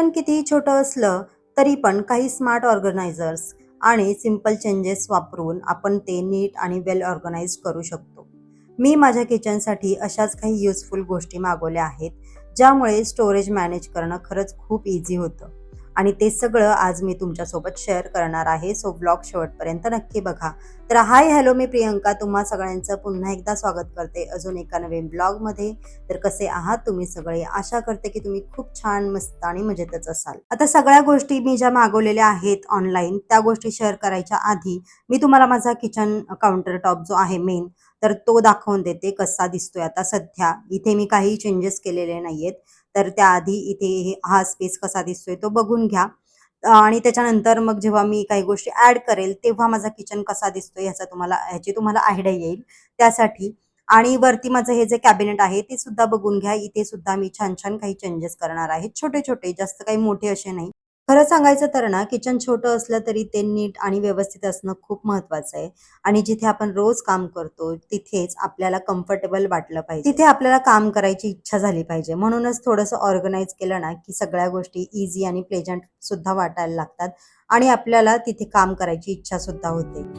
Kitchen कितीही छोटं असलं तरी पण काही स्मार्ट ऑर्गनायझर्स आणि सिंपल चेंजेस वापरून आपण ते नीट आणि वेल ऑर्गनाइज करू शकतो. मी माझ्या किचनसाठी अशाच काही युजफुल गोष्टी मागवल्या आहेत, ज्यामुळे स्टोरेज मॅनेज करणं खरंच खूप इझी होतं. आणि ते सगळं आज मी तुमच्यासोबत शेअर करणार आहे. सो ब्लॉग शेवटपर्यंत नक्की बघा. तर हाय हॅलो, मी प्रियंका तुम्हा सगळ्यांचं पुन्हा एकदा स्वागत करते अजून एका नवीन ब्लॉगमध्ये. तर कसे आहात तुम्ही सगळे? आशा करते की तुम्ही खूप छान, मस्त आणि मजेतच असाल. आता सगळ्या गोष्टी मी ज्या मागवलेल्या आहेत ऑनलाईन, त्या गोष्टी शेअर करायच्या आधी मी तुम्हाला माझा किचन काउंटर टॉप जो आहे मेन, तर तो दाखवून देते कसा दिसतोय आता सध्या. इथे मी काही चेंजेस केलेले नाहीयेत. तर त्याआधी इथे हा स्पेस कसा दिसतोय तो बघून घ्या. आणि त्याच्यानंतर मग जेव्हा मी काही गोष्टी ॲड करेल, तेव्हा माझा किचन कसा दिसतोय ह्याची तुम्हाला आयडिया येईल त्यासाठी. आणि वरती माझं हे जे कॅबिनेट आहे ते सुद्धा बघून घ्या. इथे सुद्धा मी छान-छान काही चेंजेस करणार आहे. छोटे-छोटे, जास्त काही मोठे असे नाही. खरं सांगायचं तर ना, किचन छोटं असलं तरी ते नीट आणि व्यवस्थित असणं खूप महत्त्वाचं आहे. आणि जिथे आपण रोज काम करतो, तिथेच आपल्याला कम्फर्टेबल वाटलं पाहिजे. तिथे आपल्याला काम करायची इच्छा झाली पाहिजे. म्हणूनच थोडंसं ऑर्गनाइज केलं ना, की सगळ्या गोष्टी ईझी आणि प्लेजंट सुद्धा वाटायला लागतात आणि आपल्याला तिथे काम करायची इच्छा सुद्धा होते.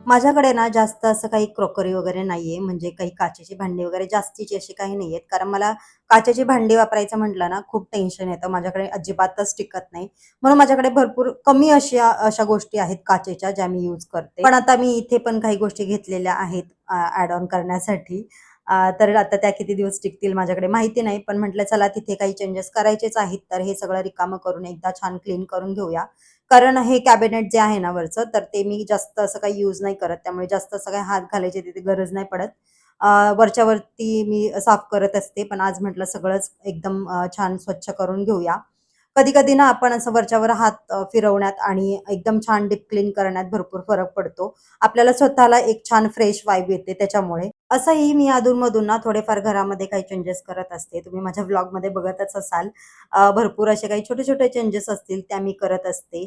माझ्याकडे ना जास्त असं काही क्रॉकरी वगैरे नाहीये, म्हणजे काही काचेची भांडी वगैरे जास्तीची अशी काही नाहीयेत. कारण मला काचेची भांडी वापरायचं म्हटलं ना, खूप टेन्शन येतं. माझ्याकडे अजिबातच टिकत नाही. म्हणून माझ्याकडे भरपूर कमी अशा गोष्टी आहेत काचेच्या, ज्या मी यूज करते. पण आता मी इथे पण काही गोष्टी घेतलेल्या आहेत ॲड ऑन करण्यासाठी. तर आता त्या किती दिवस टिकतील माझ्याकडे माहिती नाही. पण म्हटलं चला तिथे काही चेंजेस करायचेच आहेत, तर हे सगळं रिकामं करून एकदा छान क्लीन करून घेऊया. कारण हे कॅबिनेट जे आहे ना वरचं, तर ते मी जास्त असं काही यूज नाही करत. त्यामुळे जास्त असं काही हात घालायची तिथे गरज नाही पडत. वरच्या वरती मी साफ करत असते. पण आज म्हटलं सगळंच एकदम छान स्वच्छ करून घेऊया. कधी-कधी ना आपण असं वरच्यावर हात फिरवण्यात आणि एकदम छान डीप क्लीन करण्यात भरपूर फरक पडतो. आपल्याला स्वतःला एक छान फ्रेश वाइब येते त्याच्यामुळे. असंही मी अधून-मधून ना थोडेफार घरामध्ये काही चेंजेस करत असते. तुम्ही माझ्या व्लॉगमध्ये बघतच असाल. भरपूर असे काही छोटे-छोटे चेंजेस असतील त्या मी करत असते.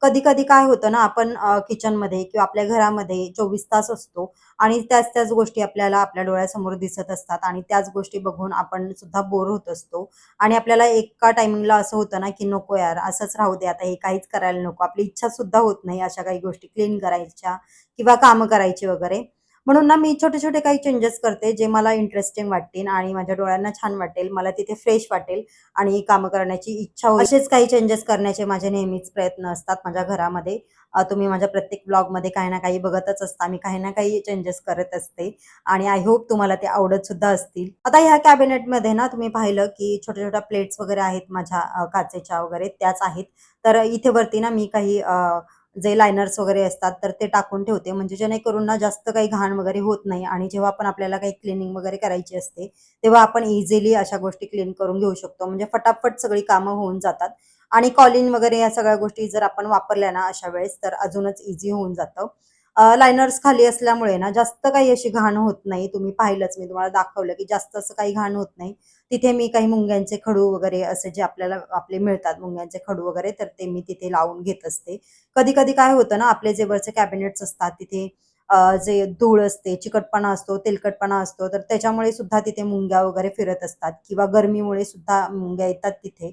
कधी-कधी काय होतं ना, आपण किचनमध्ये किंवा आपल्या घरामध्ये 24 तास असतो आणि त्याच-त्याच गोष्टी आपल्याला आपल्या डोळ्यासमोर दिसत असतात आणि त्याच गोष्टी बघून आपण सुद्धा बोर होत असतो. आणि आपल्याला एका टायमिंगला असं होतं ना, की नको यार असंच राहू दे आता, हे काहीच करायला नको. आपली इच्छा सुद्धा होत नाही अशा काही गोष्टी क्लीन करायच्या किंवा कामं करायची वगैरे. म्हणून ना मी छोटे-छोटे काही चेंजेस करते, जे मला इंटरेस्टिंग वाटतील आणि माझ्या डोळ्यांना छान वाटेल. मला तिथे फ्रेश वाटेल आणि कामं करण्याची इच्छा होईल. असेच काही चेंजेस करण्याचे माझे नेहमीच प्रयत्न असतात माझ्या घरामध्ये. तुम्ही माझ्या प्रत्येक ब्लॉगमध्ये काही ना काही बघतच असता. मी काही ना काही चेंजेस करत असते आणि आय होप तुम्हाला ते आवडत सुद्धा असतील. आता ह्या कॅबिनेटमध्ये ना तुम्ही पाहिलं, की छोट्या-छोट्या प्लेट्स वगैरे आहेत माझ्या काचेच्या वगैरे त्याच आहेत. तर इथे वरती ना मी काही जे लायनर्स वगैरे असतात तर ते टाकून ठेवते, म्हणजे जेणेकरून ना जास्त काही घाण वगैरे होत नाही आणि जेव्हा पण आपल्याला काही क्लिनिंग वगैरे करायची असते, तेव्हा आपण इझिली अशा गोष्टी क्लीन करून घेऊ शकतो. म्हणजे फटाफट सगळी कामं होऊन जातात आणि कॉलिंग वगैरे या सगळ्या गोष्टी जर आपण वापरल्या ना अशा वेळेस, तर अजूनच इझी होऊन जातं. लायनर्स खाली असल्यामुळे ना जास्त काही अशी घाण होत नाही. तुम्ही पाहिलंच, मी तुम्हाला दाखवलं, की जास्त असं काही घाण होत नाही. तिथे मी काही मुंग्यांचे खडू वगैरे असे जे आपल्याला आपले मिळतात मुंग्यांचे खडू वगैरे, तर ते मी तिथे लावून घेत असते. कधी-कधी काय होतं ना, आपले जे वरचे कॅबिनेट्स असतात तिथे जे धूळ असते, चिकटपणा असतो, तेलकटपणा असतो, तर त्याच्यामुळे सुद्धा तिथे मुंग्या वगैरे फिरत असतात किंवा गरमीमुळे सुद्धा मुंग्या येतात तिथे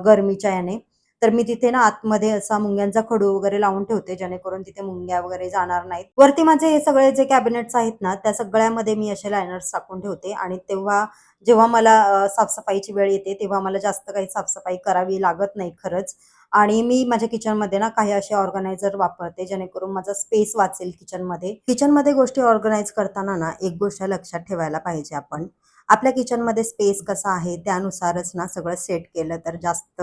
गरमीच्या याने. तर मी तिथे ना आतमध्ये असा मुंग्यांचा खडू वगैरे लावून ठेवते, जेणेकरून तिथे मुंग्या वगैरे जाणार नाहीत. वरती माझे हे सगळे जे कॅबिनेट्स आहेत ना, त्या सगळ्यामध्ये मी असे लायनर्स टाकून ठेवते आणि जेव्हा मला साफ वेळ येते, तेव्हा मला जास्त काही साफ करावी लागत नाही खरंच. आणि मी माझ्या किचनमध्ये ना काही असे ऑर्गनायझर वापरते, जेणेकरून माझा स्पेस वाचेल किचनमध्ये. किचनमध्ये गोष्टी ऑर्गनाइज करताना ना एक गोष्ट लक्षात ठेवायला पाहिजे आपण. आपल्या किचनमध्ये स्पेस कसा आहे त्यानुसारच ना सगळं सेट केलं तर जास्त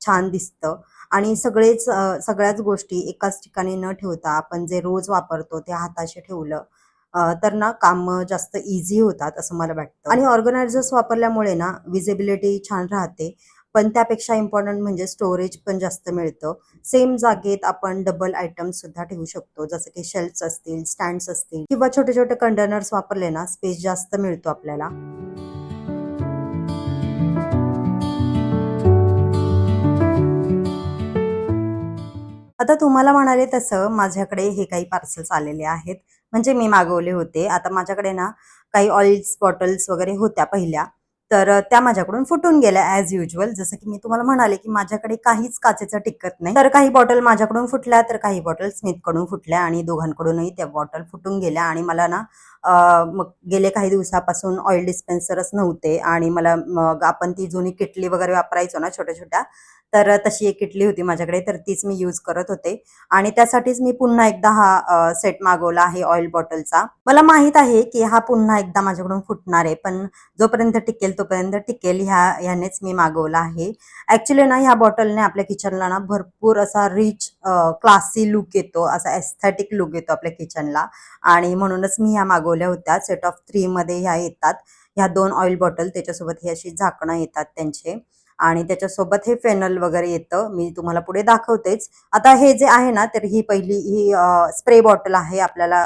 छान दिसतं. आणि सगळ्याच गोष्टी एकाच ठिकाणी न ठेवता आपण जे रोज वापरतो ते हाताशी ठेवलं तर ना कामं जास्त ईझी होतात असं मला वाटतं. आणि ऑर्गनायझर्स वापरल्यामुळे ना विजिबिलिटी छान राहते. पण त्यापेक्षा इम्पॉर्टंट म्हणजे स्टोरेज पण जास्त मिळतं. सेम जागेत आपण डबल आयटम्स सुद्धा ठेवू शकतो, जसं की शेल्फ्स असतील, स्टँड्स असतील किंवा छोटे-छोटे कंटेनर्स वापरले ना स्पेस जास्त मिळतो आपल्याला. आता तुम्हाला म्हणाले तसं माझ्याकडे हे काही पार्सल्स आलेले आहेत. म्हणजे मी मागवले होते. आता माझ्याकडे ना काही ऑइल्स बॉटल्स वगैरे होत्या पहिल्या. तर त्या माझ्याकडून फुटून गेल्या ॲज युजुअल. जसं की मी तुम्हाला म्हणाले, की माझ्याकडे काहीच काचेचं टिकत नाही. तर काही बॉटल माझ्याकडून फुटल्या, तर काही बॉटल स्मिथकडून फुटल्या आणि दोघांकडूनही त्या बॉटल फुटून गेल्या आणि मला ना मग गेले काही दिवसापासून ऑइल डिस्पेन्सरच नव्हते आणि मला मग आपण ती जुनी किटली वगैरे वापरायचो ना छोट्या-छोट्या, तर तशी एक किटली होती माझ्याकडे, तर तीच मी यूज करत होते आणि त्यासाठीच मी पुन्हा एकदा हा सेट मागवला आहे ऑइल बॉटलचा. मला माहीत आहे, की हा पुन्हा एकदा माझ्याकडून फुटणार आहे, पण जोपर्यंत टिकेल तोपर्यंत टिकेल ह्यानेच मी मागवला आहे. ॲक्चुअली ना ह्या बॉटलने आपल्या किचनला ना भरपूर असा रिच क्लासी लूक येतो, असा एस्थेटिक लूक येतो आपल्या किचनला आणि म्हणूनच मी ह्या मागवल्या होत्या. सेट ऑफ 3 मध्ये ह्या येतात. ह्या 2 ऑइल बॉटल त्याच्यासोबत ही अशी झाकणं येतात त्यांचे आणि त्याच्यासोबत हे फेनल वगैरे येतं. मी तुम्हाला पुढे दाखवतेच. आता हे जे आहे ना, तर ही पहिली ही स्प्रे बॉटल आहे. आपल्याला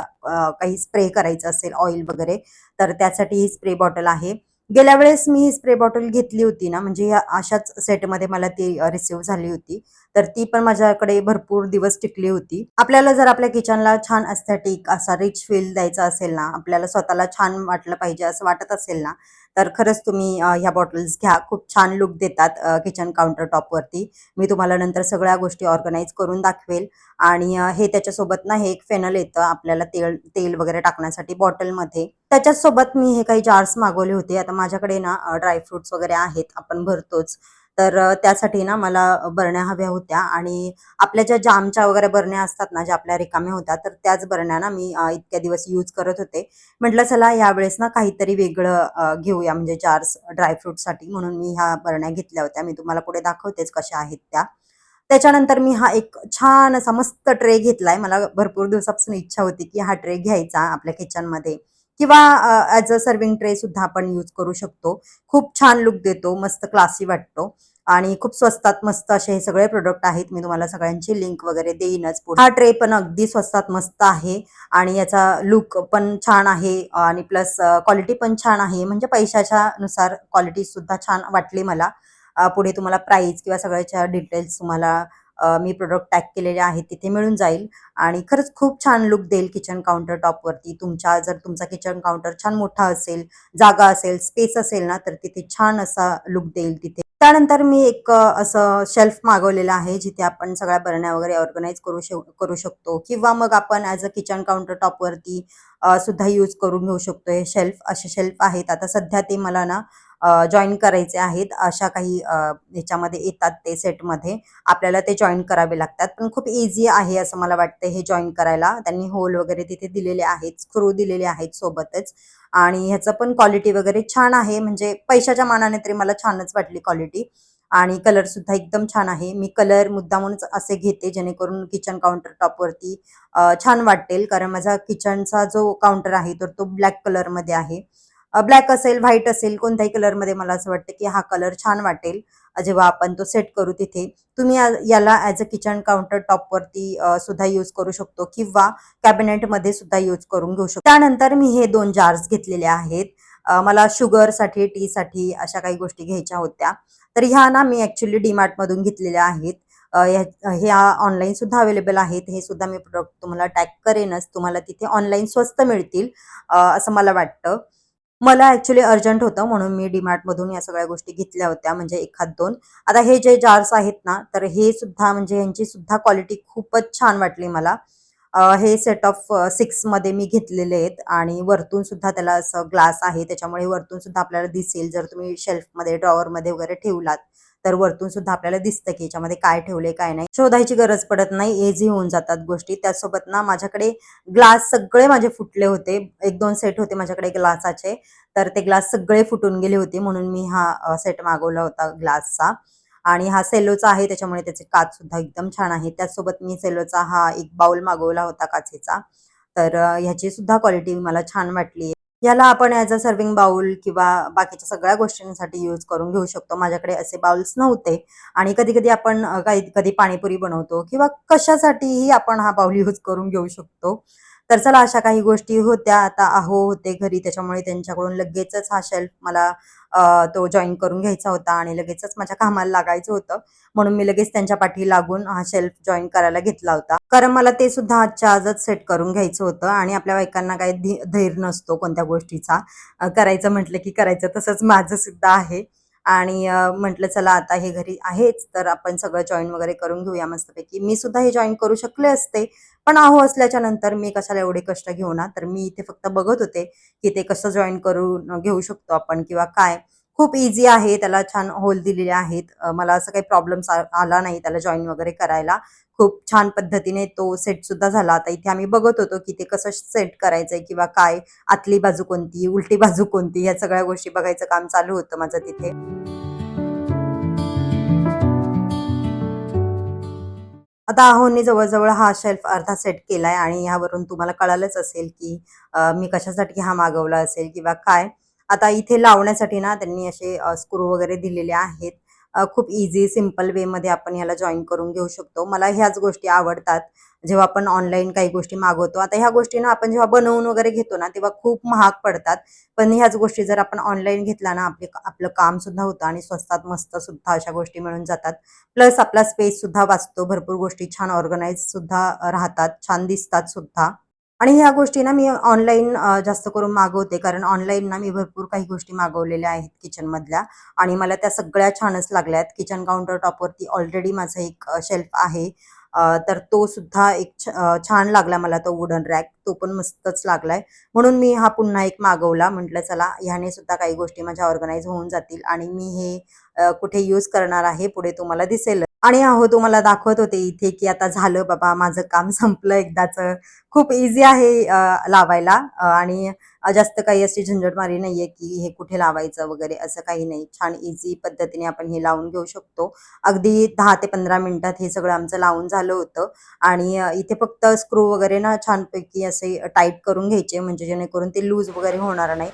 काही स्प्रे करायचं असेल ऑइल वगैरे, तर त्यासाठी ही स्प्रे बॉटल आहे. गेल्या वेळेस मी ही स्प्रे बॉटल घेतली होती ना, म्हणजे ह्या अशाच सेटमध्ये मला ती रिसीव्ह झाली होती. तर ती पण माझ्याकडे भरपूर दिवस टिकली होती. आपल्याला जर आपल्या किचनला छान एस्थेटिक असा रिच फील द्यायचा असेल ना, आपल्याला स्वतःला छान वाटलं पाहिजे असं वाटत असेल ना, तर खरंच तुम्ही ह्या बॉटल्स घ्या. खूप छान लूक देतात किचन काउंटर टॉपवरती. मी तुम्हाला नंतर सगळ्या गोष्टी ऑर्गनाइज करून दाखवेल आणि हे त्याच्यासोबत ना हे एक फेनल येतं आपल्याला तेल तेल वगैरे टाकण्यासाठी बॉटलमध्ये. त्याच्याचसोबत मी हे काही जार्स मागवले होते. आता माझ्याकडे ना वगैरे आहेत, आपण भरतोच. तर त्यासाठी ना मला बरण्या हव्या होत्या आणि आपल्या ज्या जामच्या वगैरे बरण्या असतात ना, ज्या आपल्या रिकाम्या होत्या, तर त्याच बरण्या ना मी इतक्या दिवस यूज करत होते. म्हटलं चला यावेळेस ना काहीतरी वेगळं घेऊया म्हणजे जार्स ड्रायफ्रुटसाठी म्हणून मी ह्या बरण्या घेतल्या होत्या. मी तुम्हाला पुढे दाखवतेच कशा आहेत त्या. त्याच्यानंतर मी हा एक छान असा मस्त ट्रे घेतलाय. मला भरपूर दिवसापासून इच्छा होती, की हा ट्रे घ्यायचा आपल्या किचनमध्ये किंवा ॲज अ सर्व्हिंग ट्रे सुद्धा आपण यूज करू शकतो. खूप छान लूक देतो, मस्त क्लासी वाटतो आणि खूप स्वस्तात मस्त असे हे सगळे प्रॉडक्ट आहेत. मी तुम्हाला सगळ्यांची लिंक वगैरे देईनच पुढे. हा ट्रे पण अगदी स्वस्तात मस्त आहे आणि याचा लूक पण छान आहे आणि प्लस क्वालिटी पण छान आहे. म्हणजे पैशाच्या नुसार क्वालिटी सुद्धा छान वाटली मला. पुढे तुम्हाला प्राइस किंवा सगळ्याच्या डिटेल्स तुम्हाला मी प्रॉडक्ट टॅग केलेले आहेत तिथे मिळून जाईल आणि खरंच खूप छान लूक देईल किचन काउंटर टॉपवरती. जर तुमचा किचन काउंटर छान मोठा असेल, जागा असेल, स्पेस असेल ना, तर तिथे छान असा लूक देईल तिथे. त्यानंतर मी एक असं शेल्फ मागवलेलं आहे, जिथे आपण सगळ्या बरण्या वगैरे ऑर्गनाइज करू शकतो किंवा मग आपण ॲज अ किचन काउंटर टॉपवरती सुद्धा यूज करून घेऊ शकतो. हे शेल्फ असे शेल्फ आहेत. आता सध्या ते मला ना जॉइन करायचे आहेत. अशा काही ह्याच्यामध्ये येतात ते सेटमध्ये. आपल्याला ते जॉइन करावे लागतात. पण खूप ईझी आहे असं मला वाटतं हे जॉइन करायला. त्यांनी होल वगैरे तिथे दिलेले आहेत, स्क्रू दिलेले आहेत सोबतच आणि ह्याचं पण क्वालिटी वगैरे छान आहे. म्हणजे पैशाच्या मानाने तरी मला छानच वाटली क्वालिटी आणि कलर सुद्धा एकदम छान आहे. मी कलर मुद्दामूनच असे घेते जेणेकरून किचन काउंटर टॉपवरती छान वाटेल. कारण माझा किचनचा जो काउंटर आहे तर तो ब्लॅक कलरमध्ये आहे. ब्लॅक असेल, व्हाईट असेल, कोणत्याही कलरमध्ये मला असं वाटतं, की हा कलर छान वाटेल जेव्हा आपण तो सेट करू तिथे. तुम्ही याला ॲज अ किचन काउंटर टॉपवरती सुद्धा यूज करू शकतो किंवा कॅबिनेटमध्ये सुद्धा यूज करून घेऊ शकतो. त्यानंतर मी हे 2 जार्स घेतलेले आहेत. मला शुगरसाठी, टीसाठी अशा काही गोष्टी घ्यायच्या होत्या. तर ह्या ना मी ॲक्चुअली DMartमधून घेतलेल्या आहेत. ह्या ऑनलाईन सुद्धा अवेलेबल आहेत. हे सुद्धा मी प्रॉडक्ट तुम्हाला टॅग करेनच. तुम्हाला तिथे ऑनलाईन स्वस्त मिळतील असं मला वाटतं. मला ॲक्चुअली अर्जंट होतं म्हणून मी DMartमधून या सगळ्या गोष्टी घेतल्या होत्या म्हणजे 1-2. आता हे जे जार्स आहेत ना, तर हे सुद्धा म्हणजे ह्यांची सुद्धा क्वालिटी खूपच छान वाटली मला. हे सेट ऑफ 6 मध्ये मी घेतलेले आहेत आणि वरतून सुद्धा त्याला असं ग्लास आहे त्याच्यामुळे वरतून सुद्धा आपल्याला दिसेल जर तुम्ही शेल्फमध्ये, ड्रॉवरमध्ये वगैरे ठेवलात, तर वरतून सुद्धा आपल्याला दिसतं की याच्यामध्ये काय ठेवलंय, काय नाही. शोधायची गरज पडत नाही. ईझी होऊन जातात गोष्टी. त्यासोबत ना माझ्याकडे ग्लास सगळे माझे फुटले होते. 1-2 सेट होते माझ्याकडे ग्लासाचे. तर ते ग्लास सगळे फुटून गेले होते म्हणून मी हा सेट मागवला होता ग्लासचा आणि हा सेलोचा आहे त्याच्यामुळे त्याचे काच सुद्धा एकदम छान आहे. त्याचसोबत मी सेलोचा हा एक बाउल मागवला होता काचेचा. तर ह्याची सुद्धा क्वालिटी मला छान वाटली. याला आपण ॲज अ सर्व्हिंग बाउल किंवा बाकीच्या सगळ्या गोष्टींसाठी यूज करून घेऊ शकतो. माझ्याकडे असे बाउल्स नव्हते आणि कधी-कधी आपण कधी पाणीपुरी बनवतो किंवा कशासाठीही आपण हा बाउल यूज करून घेऊ शकतो. तर चला अशा काही गोष्टी होत्या. आता अहो होते घरी त्याच्यामुळे त्यांच्याकडून लगेचच हा शेल्फ मला तो जॉइन करून घ्यायचा होता आणि लगेचच माझ्या कामाला लागायचं होतं. म्हणून मी लगेच त्यांच्या पाठी लागून हा शेल्फ जॉइन करायला घेतला होता. कारण मला ते सुद्धा आजच्या आजच सेट करून घ्यायचं होतं आणि आपल्या बायकांना काही धैर्य नसतो कोणत्या गोष्टीचा. करायचं म्हटलं की करायचं. तसंच माझं सुद्धा आहे. आणि म्हटलं चला आता हे घरी आहेच, तर आपण सगळं जॉइन वगैरे करून घेऊया मस्तपैकी. मी सुद्धा हे जॉइन करू शकले असते, पण अहो असल्याच्या नंतर मी कशाला एवढे कष्ट घेऊ ना. तर मी इथे फक्त बघत होते, की ते कसं जॉइन करून घेऊ शकतो आपण किंवा काय. खूप ईझी आहे. त्याला छान होल दिलेले आहेत. मला असं काही प्रॉब्लेम्स आला नाही त्याला जॉइन वगैरे करायला. खूप छान पद्धतीने तो सेट सुद्धा झाला. आता इथे आम्ही बघत होतो, की ते कसं सेट करायचंय किंवा काय, आतली बाजू कोणती, उलटी बाजू कोणती, ह्या सगळ्या गोष्टी बघायचं काम चालू होतं माझं तिथे. आता अहोंनी जवळ-जवळ हा शेल्फ अर्धा सेट केलाय आणि ह्यावरून तुम्हाला कळालंच असेल, की मी कशासाठी हा मागवला असेल किंवा काय. आता इथे लावण्यासाठी ना त्यांनी असे स्क्रू वगैरे दिलेले आहेत. खूप ईझी सिंपल वेमध्ये आपण ह्याला जॉइन करून घेऊ शकतो. मला ह्याच गोष्टी आवडतात. जेव्हा आपण ऑनलाईन काही गोष्टी मागवतो. आता ह्या गोष्टी ना आपण जेव्हा बनवून वगैरे घेतो ना, तेव्हा खूप महाग पडतात. पण ह्याच गोष्टी जर आपण ऑनलाईन घेतला ना, आपलं काम सुद्धा होतं आणि स्वस्तात मस्त सुद्धा अशा गोष्टी मिळून जातात. प्लस आपला स्पेस सुद्धा वाचतो. भरपूर गोष्टी छान ऑर्गनाइज सुद्धा राहतात, छान दिसतात सुद्धा. आणि ह्या गोष्टी ना मी ऑनलाईन जास्त करून मागवते. कारण ऑनलाईन ना मी भरपूर काही गोष्टी मागवलेल्या आहेत किचनमधल्या आणि मला त्या सगळ्या छानच लागल्यात. किचन काउंटर टॉपवरती ऑलरेडी माझा एक शेल्फ आहे. तर तो सुद्धा एक छान लागला मला तो वुडन रॅक. तो पण मस्तच लागलाय. म्हणून मी हा पुन्हा एक मागवला. म्हटलं चला ह्याने सुद्धा काही गोष्टी माझ्या ऑर्गनाइज होऊन जातील आणि मी हे कुठे यूज करणार आहे पुढे तुम्हाला दिसेल. आणि अहो तुम्हाला दाखवत होते इथे, की आता झालं बाबा माझं काम संपलं एकदाचं. खूप ईझी आहे लावायला आणि जास्त काही अशी झंझटमारी नाहीये, की हे कुठे लावायचं वगैरे असं काही नाही. छान ईझी पद्धतीने आपण हे लावून घेऊ शकतो. अगदी 10 ते 15 मिनिटात हे सगळं आमचं लावून झालं होतं आणि इथे फक्त स्क्रू वगैरे ना छानपैकी असे टाईट करून घ्यायचे म्हणजे जेणेकरून ते लूज वगैरे होणार नाही.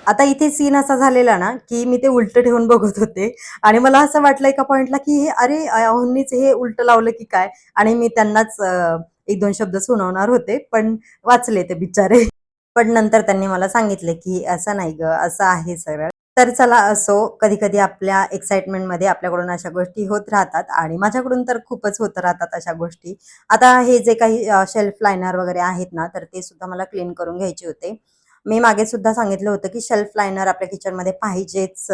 आता इथे सीन असा झालेला ना, की मी ते उलटं ठेवून बघत होते आणि मला असं वाटलं एका पॉइंटला, की अरे अहोंनीच हे उलटं लावलं की काय? आणि मी त्यांनाच 1-2 शब्द सुनावणार होते, पण वाचले ते बिचारे. पण नंतर त्यांनी मला सांगितले, की "असं नाही गं, असं आहे सरळ." तर चला असो, कधी-कधी आपल्या एक्साइटमेंटमध्ये आपल्याकडून अशा गोष्टी होत राहतात आणि माझ्याकडून तर खूपच होत राहतात अशा गोष्टी. आता हे जे काही शेल्फ लायनर वगैरे आहेत ना, तर ते सुद्धा मला क्लीन करून घ्यायचे होते. मी मागे सुद्धा सांगितलं होतं, की शेल्फ लायनर आपल्या किचनमध्ये पाहिजेच.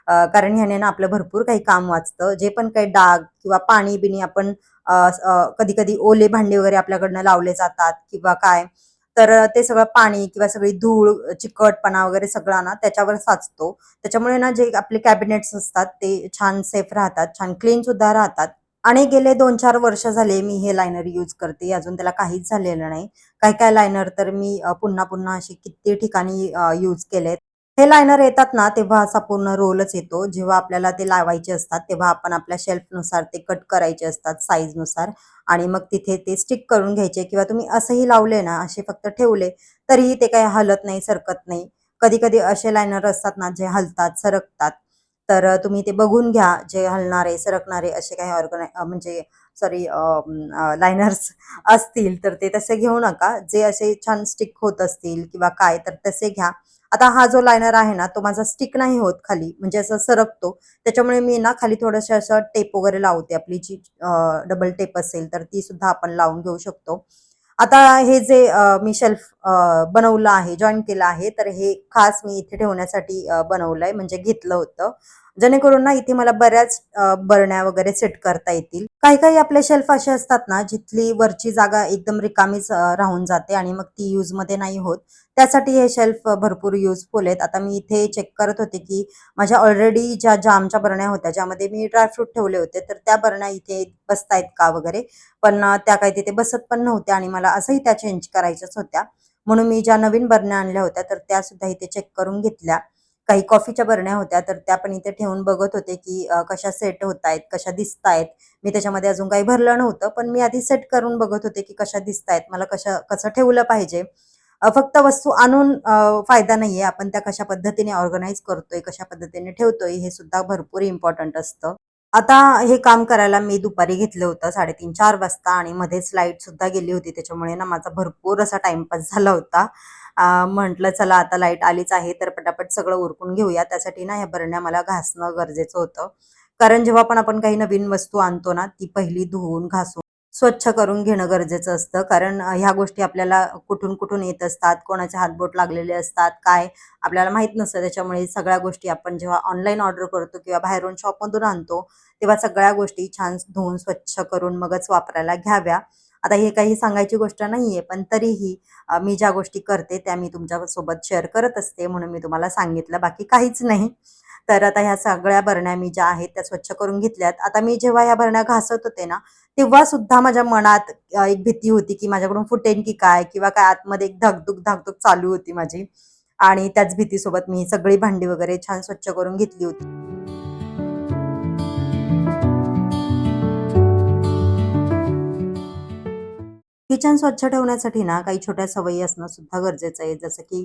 कारण ह्याने ना आपलं भरपूर काही काम वाचतं. जे पण काही डाग किंवा पाणी-बिणी आपण कधी-कधी ओले भांडी वगैरे आपल्याकडनं लावले जातात किंवा काय, तर ते सगळं पाणी किंवा सगळी धूळ, चिकटपणा वगैरे सगळा ना त्याच्यावर साचतो. त्याच्यामुळे ना जे आपले कॅबिनेट्स असतात ते छान सेफ राहतात, छान क्लीन सुद्धा राहतात. आणि गेले 2-4 वर्ष झाले मी हे लायनर यूज करते. अजून त्याला काहीच झालेलं नाही. काही-काही लायनर तर मी पुन्हा-पुन्हा असे किती ठिकाणी यूज केलेत. हे लायनर येतात ना, तेव्हा असा पूर्ण रोलच येतो. जेव्हा आपल्याला ते लावायचे असतात, तेव्हा आपण आपल्या शेल्फनुसार ते कट करायचे असतात साईजनुसार आणि मग तिथे ते स्टिक करून घ्यायचे किंवा तुम्ही असंही लावले ना, असे फक्त ठेवले, तरीही ते काही हलत नाही, सरकत नाही. कधी-कधी असे लायनर असतात ना, जे हलतात, सरकतात. तर तुम्ही ते बघून घ्या, जे हलणारे, सरकणारे असे काही म्हणजे सॉरी लायनर्स असतील, तर ते तसे घेऊ नका. जे असे छान स्टिक होत असतील किंवा काय, तर तसे घ्या. आता हा जो लायनर आहे ना, तो माझा स्टिक नाही होत खाली, म्हणजे असं सरकतो. त्याच्यामुळे मी ना खाली थोडंसं असं टेप वगैरे लावते. आपली जी डबल टेप असेल, तर ती सुद्धा आपण लावून घेऊ शकतो. आता हे जे मी शेल्फ बनवलं आहे, जॉइन केलं आहे, तर हे खास मी इथे ठेवण्यासाठी बनवलंय, म्हणजे घेतलं होतं. जेणेकरून ना इथे मला बऱ्याच बरण्या वगैरे सेट करता येतील. काही-काही आपले शेल्फ असे असतात ना, जिथली वरची जागा एकदम रिकामीच राहून जाते आणि मग ती यूजमध्ये नाही होत. त्यासाठी हे शेल्फ भरपूर युजफुल आहेत. आता मी इथे चेक करत होते, की माझ्या ऑलरेडी ज्या जामच्या बरण्या होत्या, ज्यामध्ये मी ड्रायफ्रूट ठेवले होते, तर त्या बरण्या इथे बसतायत का वगैरे. पण त्या काही तिथे बसत पण नव्हत्या आणि मला असंही त्या चेंज करायच्याच होत्या. म्हणून मी ज्या नवीन बरण्या आणल्या होत्या, तर त्या सुद्धा इथे चेक करून घेतल्या. काही कॉफीच्या बरण्या होत्या, तर त्या पण इथे ठेवून बघत होते, की कशा सेट होतायत, कशा दिसतायत. मी त्याच्यामध्ये अजून काही भरलं नव्हतं, पण मी आधी सेट करून बघत होते, की कशा दिसतायत, मला कसं ठेवलं पाहिजे. फक्त वस्तू आणून फायदा नाहीये. आपण त्या कशा पद्धतीने ऑर्गनाइज करतोय, कशा पद्धतीने ठेवतोय, हे सुद्धा भरपूर इम्पोर्टंट असतं. आता हे काम करायला मी दुपारी घेतलं होतं 3:30-4 वाजता आणि मध्येच लाईट सुद्धा गेली होती. त्याच्यामुळे ना माझा भरपूर असा टाईमपास झाला होता. म्हटलं चला आता लाईट आलीच आहे, तर पटापट सगळं उरकून घेऊया. त्यासाठी ना ह्या बरण्या मला घासणं गरजेचं होतं. कारण जेव्हा पण आपण काही नवीन वस्तू आणतो ना, ती पहिली धुवून, घासून स्वच्छ करून घेणं गरजेचं असतं. कारण ह्या गोष्टी आपल्याला कुठून-कुठून येत असतात, कोणाचे हातबोट लागलेले असतात, काय आपल्याला माहीत नसतं. त्याच्यामुळे सगळ्या गोष्टी आपण जेव्हा ऑनलाईन ऑर्डर करतो किंवा बाहेरून शॉपमधून आणतो, तेव्हा सगळ्या गोष्टी छान धुवून स्वच्छ करून मगच वापरायला घ्याव्या. आता हे काही सांगायची गोष्ट नाहीये, पण तरीही मी ज्या गोष्टी करते त्या मी तुमच्यासोबत शेअर करत असते म्हणून मी तुम्हाला सांगितलं, बाकी काहीच नाही. तर आता ह्या सगळ्या बरण्या मी ज्या आहेत त्या स्वच्छ करून घेतल्यात. आता मी जेव्हा ह्या बरण्या घासत होते ना, तेव्हा सुद्धा माझ्या मनात एक भीती होती, की माझ्याकडून फुटेन की काय? किंवा काय आतमध्ये एक धाकधूक चालू होती माझी आणि त्याच भीतीसोबत मी ही सगळी भांडी वगैरे छान स्वच्छ करून घेतली होती. किचन स्वच्छ ठेवण्यासाठी ना काही छोट्या सवयी असणं सुद्धा गरजेचं आहे. जसं की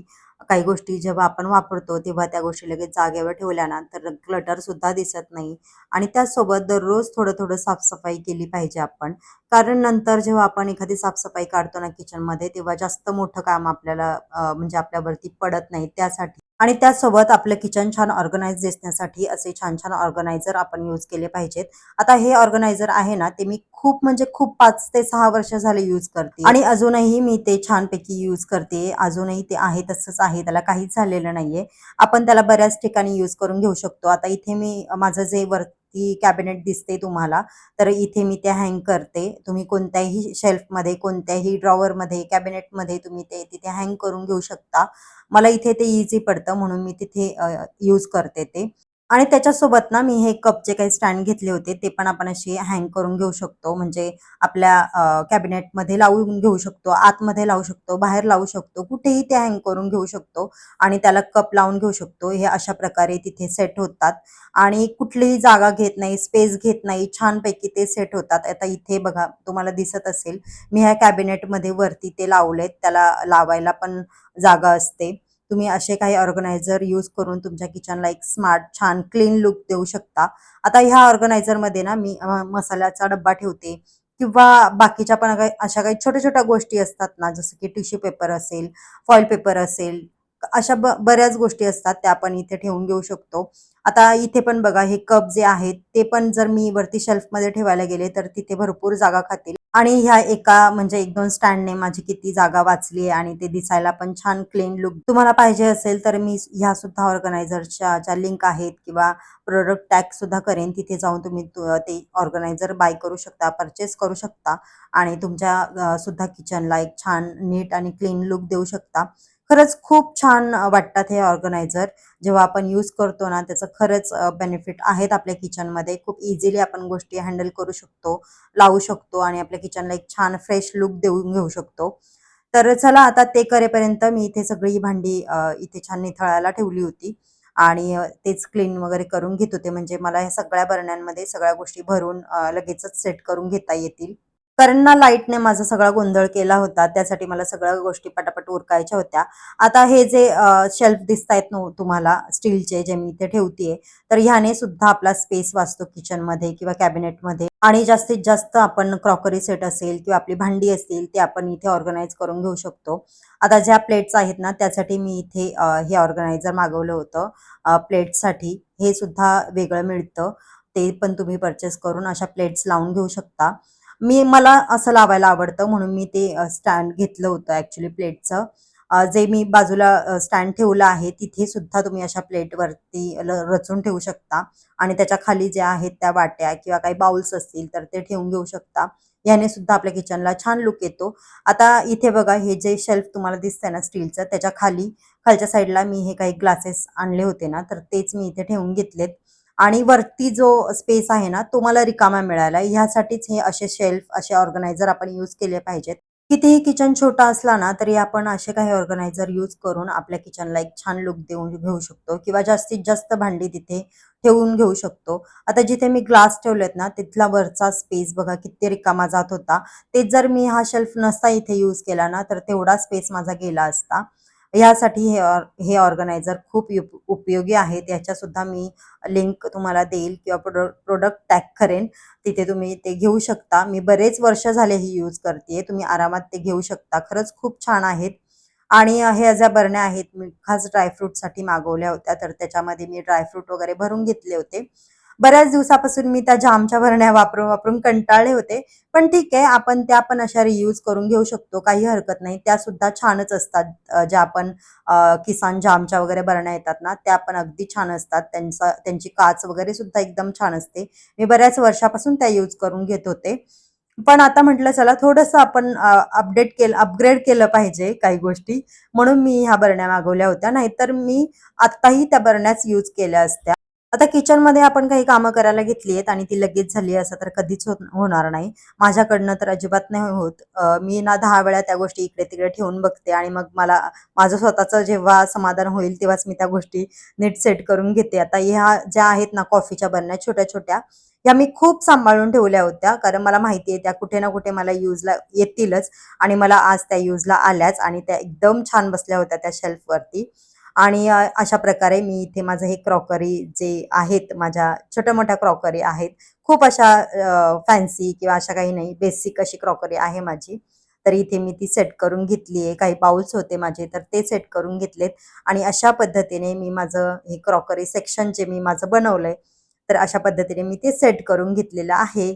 काही गोष्टी जेव्हा आपण वापरतो, तेव्हा त्या गोष्टी लगेच जागेवर ठेवल्या ना, तर क्लटर सुद्धा दिसत नाही आणि त्याचसोबत दररोज थोडं-थोडं साफ केली पाहिजे आपण. कारण नंतर जेव्हा आपण एखादी साफ काढतो ना किचनमध्ये, तेव्हा जास्त मोठं काम आपल्याला म्हणजे आपल्यावरती पडत नाही त्यासाठी. आणि त्याचसोबत आपलं किचन छान ऑर्गनाइज दिसण्यासाठी असे छान-छान ऑर्गनायझर आपण यूज केले पाहिजेत. आता हे ऑर्गनायझर आहे ना, ते मी खूप म्हणजे खूप 5 ते 6 वर्ष झाले यूज करते आणि अजूनही मी ते छानपैकी यूज करते. अजूनही ते आहे तसंच आहे. त्याला काहीच झालेलं नाहीये. आपण त्याला बऱ्याच ठिकाणी यूज करून घेऊ शकतो. आता इथे मी माझं जे वरती कॅबिनेट दिसते तुम्हाला, तर इथे मी ते हँग करते. तुम्ही कोणत्याही शेल्फमध्ये, कोणत्याही ड्रॉवरमध्ये, कॅबिनेटमध्ये तुम्ही ते तिथे हँग करून घेऊ शकता. मला इथे ते ईझी पडतं म्हणून मी तिथे यूज करते ते. आणि त्याच्यासोबत ना मी हे कप जे काही स्टँड घेतले होते ते पण आपण असे हँग करून घेऊ शकतो. म्हणजे आपल्या कॅबिनेटमध्ये लावून घेऊ शकतो, आतमध्ये लावू शकतो, बाहेर लावू शकतो, कुठेही ते हँग करून घेऊ शकतो आणि त्याला कप लावून घेऊ शकतो. हे अशा प्रकारे तिथे सेट होतात आणि कुठलीही जागा घेत नाही, स्पेस घेत नाही. छानपैकी ते सेट होतात. आता इथे बघा तुम्हाला दिसत असेल, मी ह्या कॅबिनेटमध्ये वरती ते लावलेत. त्याला लावायला पण जागा असते. तुम्ही असे काही ऑर्गनायझर यूज करून तुमच्या किचनला एक स्मार्ट, छान, क्लीन लूक देऊ शकता. आता ह्या ऑर्गनायझरमध्ये ना मी मसाल्याचा डब्बा ठेवते किंवा बाकीच्या पण काही अशा काही छोट्या-छोट्या गोष्टी असतात ना, जसं की टिश्यू पेपर असेल, फॉइल पेपर असेल, अशा बऱ्याच गोष्टी असतात त्या आपण इथे ठेवून घेऊ शकतो. आता इथे पण बघा हे कप जे आहेत ते पण जर मी वरती शेल्फमध्ये ठेवायला गेले तर तिथे भरपूर जागा खातील आणि ह्या एका म्हणजे 1-2 स्टँडने माझी किती जागा वाचली आहे आणि ते दिसायला पण छान क्लीन लूक तुम्हाला पाहिजे असेल तर मी ह्या सुद्धा ऑर्गनायझरच्या ज्या लिंक आहेत किंवा प्रॉडक्ट टॅग सुद्धा करेन. तिथे जाऊन तुम्ही ते ऑर्गनायझर बाय करू शकता, परचेस करू शकता आणि तुमच्या सुद्धा किचनला एक छान नीट आणि क्लीन लूक देऊ शकता. खरंच खूप छान वाटतात हे ऑर्गनायझर. जेव्हा आपण यूज करतो ना, त्याचं खरंच बेनिफिट आहेत आपल्या किचनमध्ये. खूप इझिली आपण गोष्टी हँडल करू शकतो, लावू शकतो आणि आपल्या किचनला एक छान फ्रेश लूक देऊन घेऊ शकतो. तर चला आता ते करेपर्यंत मी इथे सगळी भांडी इथे छान निथळायला ठेवली होती आणि तेच क्लीन वगैरे करून घेत होते. म्हणजे मला ह्या सगळ्या बरण्यांमध्ये सगळ्या गोष्टी भरून लगेचच सेट करून घेता येतील. कारण ना लाईटने माझा सगळा गोंधळ केला होता. त्यासाठी मला सगळ्या गोष्टी पटापट उरकायच्या होत्या. आता हे जे शेल्फ दिसतायत ना तुम्हाला स्टीलचे जे मी इथे ठेवतीये, तर ह्याने सुद्धा आपला स्पेस वाचतो किचनमध्ये किंवा कॅबिनेटमध्ये आणि जास्तीत जास्त आपण क्रॉकरी सेट असेल किंवा आपली भांडी असतील ते आपण इथे ऑर्गनाइज करून घेऊ शकतो. आता ज्या प्लेट्स आहेत ना त्यासाठी मी इथे हे ऑर्गनायझर मागवलं होतं प्लेट्ससाठी. हे सुद्धा वेगळं मिळतं. ते पण तुम्ही परचेस करून अशा प्लेट्स लावून घेऊ शकता. मला असं लावायला आवडतं म्हणून मी ते स्टँड घेतलं होतं ॲक्चुअली प्लेटचं. जे मी बाजूला स्टँड ठेवलं आहे तिथे सुद्धा तुम्ही अशा प्लेटवरती रचून ठेवू शकता आणि त्याच्या खाली ज्या आहेत त्या वाट्या किंवा काही बाउल्स असतील तर ते ठेवून घेऊ शकता. याने सुद्धा आपल्या किचनला छान लूक येतो. आता इथे बघा हे जे शेल्फ तुम्हाला दिसतंय ना स्टीलचं त्याच्या खालच्या साईडला मी हे काही ग्लासेस आणले होते ना, तर तेच मी इथे ठेवून घेतलेत. आणि वरती जो स्पेस आहे ना, तो मला रिकामा मिळाला. ह्यासाठीच हे असे शेल्फ, असे ऑर्गनायझर आपण यूज केले पाहिजेत. कितीही किचन छोटा असला ना, तरी आपण असे काही ऑर्गनायझर यूज करून आपल्या किचनला एक छान लूक देऊन घेऊ शकतो किंवा जास्तीत जास्त भांडी तिथे ठेवून घेऊ शकतो. आता जिथे मी ग्लास ठेवलेत ना, तिथला वरचा स्पेस बघा किती रिकामा जात होता. तेच जर मी हा शेल्फ नसता इथे यूज केला ना, तर तेवढा स्पेस माझा गेला असता. यासाठी हे ऑर्गनायझर खूप उपयोगी आहेत. याच्यासुद्धा मी लिंक तुम्हाला देईल किंवा प्रॉडक्ट टॅग करेन. तिथे तुम्ही ते घेऊ शकता. मी बरेच वर्ष झाले ही यूज करतेय. तुम्ही आरामात ते घेऊ शकता. खरंच खूप छान आहेत. आणि ह्या ज्या बरण्या आहेत, मी खास ड्रायफ्रूटसाठी मागवल्या होत्या. तर त्याच्यामध्ये मी ड्रायफ्रूट वगैरे भरून घेतले होते. बऱ्याच दिवसापासून मी त्या जामच्या भरण्या वापरून कंटाळले होते. पण ठीक आहे, आपण त्या पण अशा रियूज करून घेऊ शकतो. काही हरकत नाही. त्यासुद्धा छानच असतात. ज्या आपण किसान जामच्या वगैरे बरण्या येतात ना, त्या पण अगदी छान असतात. त्यांची काच वगैरे सुद्धा एकदम छान असते. मी बऱ्याच वर्षापासून त्या यूज करून घेत होते. पण आता म्हटलं चला थोडंसं आपण अपग्रेड केलं पाहिजे काही गोष्टी. म्हणून मी ह्या बरण्या मागवल्या होत्या. नाहीतर मी आत्ताही त्या बरण्याच यूज केल्या असत्या. आता किचनमध्ये आपण काही कामं करायला घेतली आहेत आणि ती लगेच झाली असं तर कधीच होणार नाही. माझ्याकडनं तर अजिबात नाही होत. मी ना 10 वेळा त्या गोष्टी इकडे-तिकडे ठेवून बघते आणि मग मला माझं स्वतःचं जेव्हा समाधान होईल तेव्हाच मी त्या गोष्टी नीट सेट करून घेते. आता ह्या ज्या आहेत ना कॉफीच्या बरण्या छोट्या-छोट्या, ह्या मी खूप सांभाळून ठेवल्या होत्या. कारण मला माहिती आहे त्या कुठे ना कुठे मला यूजला येतीलच आणि मला आज त्या यूजला आल्याच आणि त्या एकदम छान बसल्या होत्या त्या शेल्फवरती. आणि अशा प्रकारे मी इथे माझं हे क्रॉकरी जे आहेत माझ्या छोट्या-मोठ्या क्रॉकरी आहेत. खूप अशा फॅन्सी किंवा अशा काही नाही, बेसिक अशी क्रॉकरी आहे माझी. तर इथे मी ती सेट करून घेतली आहे. काही बाउल्स होते माझे तर ते सेट करून घेतलेत आणि अशा पद्धतीने मी माझं हे क्रॉकरी सेक्शन जे मी माझं बनवलंय, तर अशा पद्धतीने मी ते सेट करून घेतलेलं आहे.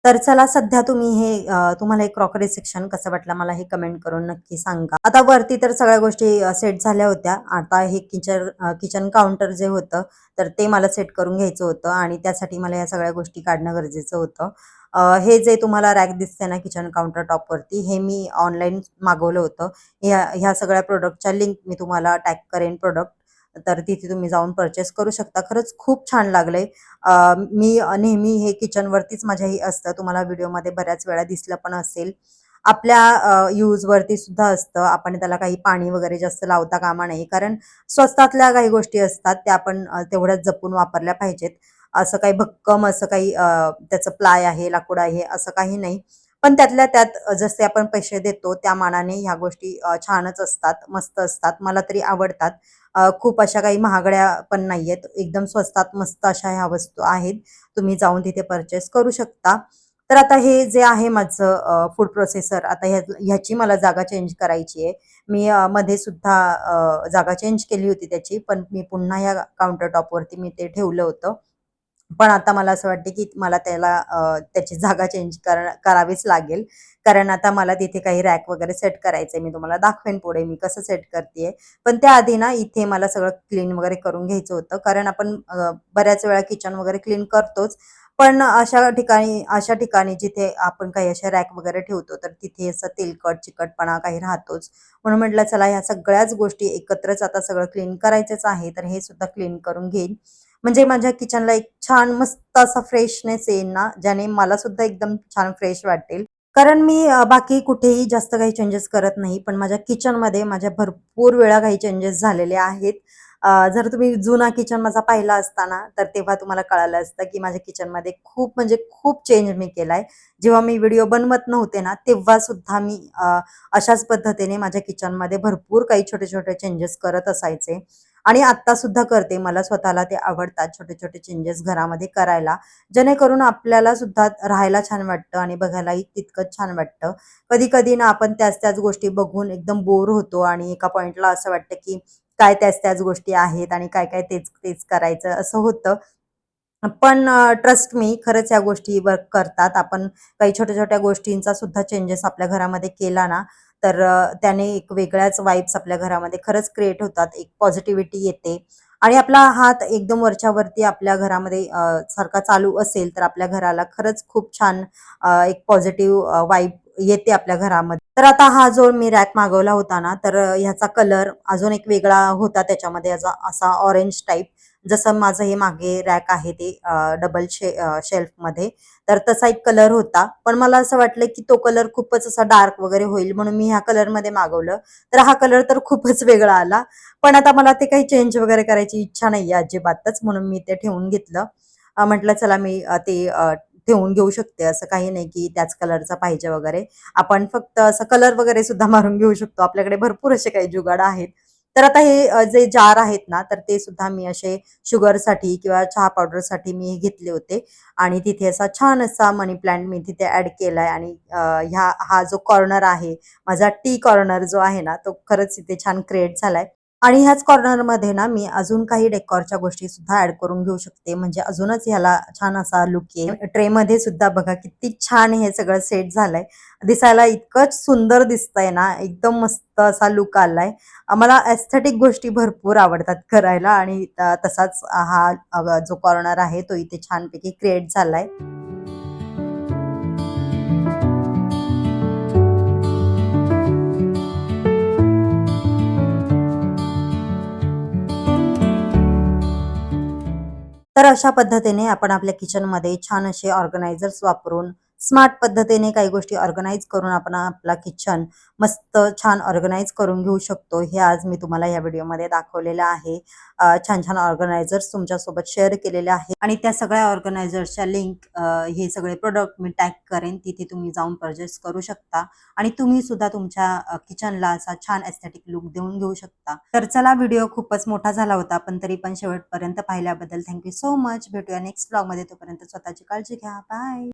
तर चला सध्या तुम्ही तुम्हाला हे क्रॉकरी सेक्शन कसं वाटलं मला हे कमेंट करून नक्की सांगा. आता वरती तर सगळ्या गोष्टी सेट झाल्या होत्या. आता हे किचन काउंटर जे होतं, तर ते मला सेट करून घ्यायचं होतं आणि त्यासाठी मला या सगळ्या गोष्टी काढणं गरजेचं होतं. हे जे तुम्हाला रॅक दिसते ना किचन काउंटर टॉपवरती, हे मी ऑनलाईन मागवलं होतं. ह्या सगळ्या प्रॉडक्टच्या लिंक मी तुम्हाला टॅग करेन प्रॉडक्ट. तर तिथे तुम्ही जाऊन पर्चेस करू शकता. खरंच खूप छान लागलंय. मी नेहमी हे किचनवरतीच माझ्या हे असतं. तुम्हाला व्हिडिओमध्ये बऱ्याच वेळा दिसलं पण असेल. आपल्या यूजवरती सुद्धा असतं. आपण त्याला काही पाणी वगैरे जास्त लावता कामा नये. कारण स्वस्तातल्या काही गोष्टी असतात त्या आपण तेवढ्याच जपून वापरल्या पाहिजेत. असं काही भक्कम असं काही त्याचं प्लाय आहे, लाकूड आहे असं काही नाही. पण त्यातल्या त्यात जसे आपण पैसे देतो त्या मानाने ह्या गोष्टी छानच असतात, मस्त असतात. मला तरी आवडतात. खूप अशा काही महागड्या पण नाहीयेत. एकदम स्वस्तात मस्त अशा ह्या वस्तू आहेत. तुम्ही जाऊन तिथे पर्चेस करू शकता. तर आता हे जे आहे माझं फूड प्रोसेसर आता ह्याची मला जागा चेंज करायची आहे. मी मध्ये सुद्धा जागा चेंज केली होती त्याची, पण मी पुन्हा ह्या काउंटर टॉपवरती मी ते ठेवलं होतं. पण आता मला असं वाटतं, की मला त्याची जागा चेंज करावीच लागेल. कारण आता मला तिथे काही रॅक वगैरे सेट करायचंय. मी तुम्हाला दाखवेन पुढे मी कसं सेट करतेय. पण त्याआधी ना इथे मला सगळं क्लीन वगैरे करून घ्यायचं होतं. कारण आपण बऱ्याच वेळा किचन वगैरे क्लीन करतोच. पण अशा ठिकाणी जिथे आपण काही अशा रॅक वगैरे ठेवतो, तर तिथे असं तेलकट, चिकटपणा काही राहतोच. म्हणून म्हटलं चला ह्या सगळ्याच गोष्टी एकत्रच आता सगळं क्लीन करायचंच आहे, तर हे सुद्धा क्लीन करून घेईन. म्हणजे माझ्या किचनला एक छान मस्त असा फ्रेशनेस येईल ना, ज्याने मला सुद्धा एकदम छान फ्रेश वाटेल. कारण मी बाकी कुठेही जास्त काही चेंजेस करत नाही. पण माझ्या किचनमध्ये माझ्या भरपूर वेळा काही चेंजेस झालेले आहेत. जर तुम्ही जुना किचन माझा पाहिला असता ना, तर तेव्हा तुम्हाला कळालं असतं, की माझ्या किचनमध्ये खूप म्हणजे खूप चेंज मी केलाय. जेव्हा मी व्हिडिओ बनवत नव्हते ना, तेव्हा सुद्धा मी अशाच पद्धतीने माझ्या किचनमध्ये भरपूर काही छोटे-छोटे चेंजेस करत असायचे. आणि आत्ता सुद्धा करते. मला स्वतःला ते आवडतात छोटे-छोटे चेंजेस घरामध्ये करायला. जेणेकरून आपल्याला सुद्धा राहायला छान वाटतं आणि बघायलाही तितकंच छान वाटतं. कधी-कधी ना आपण त्याच-त्याच गोष्टी बघून एकदम बोर होतो आणि एका पॉइंटला असं वाटतं, की काय त्याच-त्याच गोष्टी आहेत आणि काय-काय तेच-तेच करायचं असं होतं. पण ट्रस्ट मी खरंच या गोष्टी वर्क करतात. आपण काही छोट्या-छोट्या गोष्टींचा सुद्धा चेंजेस आपल्या घरामध्ये केला ना, तर त्याने एक वेगळ्याच वाइब्स आपल्या घरामध्ये खरंच क्रिएट होतात. एक पॉझिटिव्हिटी येते आणि आपला हात एकदम वरच्या वरती आपल्या घरामध्ये सारखा चालू असेल, तर आपल्या घराला खरंच खूप छान एक पॉझिटिव्ह वाइब येते आपल्या घरामध्ये. तर आता हा जो मी रॅक मागवला होता ना, तर ह्याचा कलर अजून एक वेगळा होता त्याच्यामध्ये असा ऑरेंज टाइप जसं माझं हे मागे रॅक आहे ते डबल शेल्फमध्ये, तर तसा एक कलर होता. पण मला असं वाटलं की तो कलर खूपच असा डार्क वगैरे होईल म्हणून मी ह्या कलरमध्ये मागवलं. तर हा कलर तर खूपच वेगळा आला. पण आता मला ते काही चेंज वगैरे करायची इच्छा नाहीये अजिबातच, म्हणून मी ते ठेवून घेतलं. म्हटलं चला मी ते ठेवून घेऊ शकते. असं काही नाही की त्याच कलरचा पाहिजे वगैरे. आपण फक्त असं कलर वगैरे सुद्धा मारून घेऊ शकतो. आपल्याकडे भरपूर असे काही जुगाड आहेत. तर आता हे जे जार आहेत ना, तर ते सुद्धा मी असे शुगरसाठी किंवा चहा पावडरसाठी मी घेतले होते आणि तिथे असा छान असा मनी प्लांट मी तिथे ॲड केलाय आणि हा जो कॉर्नर आहे, माझा टी कॉर्नर जो आहे ना, तो खरंच इथे छान क्रिएट झालाय. आणि ह्याच कॉर्नरमध्ये ना मी अजून काही डेकोरच्या गोष्टी सुद्धा ॲड करून घेऊ शकते. म्हणजे अजूनच ह्याला छान असा लुक येईल. ट्रेमध्ये सुद्धा बघा किती छान हे सगळं सेट झालंय. दिसायला इतकंच सुंदर दिसतंय ना, एकदम मस्त असा लूक आलाय. मला एस्थेटिक गोष्टी भरपूर आवडतात करायला आणि तसाच हा जो कॉर्नर आहे तो इथे छानपैकी क्रिएट झालाय. तर अशा पद्धतीने आपण आपल्या किचनमध्ये छान असे ऑर्गनायझर्स वापरून स्मार्ट पद्धतीने काही गोष्टी ऑर्गनाइज करून आपण आपला किचन मस्त छान ऑर्गनाइज करून घेऊ शकतो. हे आज मी तुम्हाला या व्हिडिओमध्ये दाखवलेलं आहे. छान छान ऑर्गनायझर्स तुमच्यासोबत शेअर केलेले आहे आणि त्या सगळ्या ऑर्गनायझर्सच्या लिंक हे सगळे प्रोडक्ट मी टॅग करेन. तिथे तुम्ही जाऊन परचेस करू शकता आणि तुम्ही सुद्धा तुमच्या किचनला असा छान एस्थेटिक लुक देऊन घेऊ शकता. तर चला, व्हिडिओ खूपच मोठा झाला होता, पण तरी पण शेवटपर्यंत पाहिल्याबद्दल थँक यू सो मच. भेटूया नेक्स्ट ब्लॉगमध्ये. तोपर्यंत स्वतःची काळजी घ्या. बाय.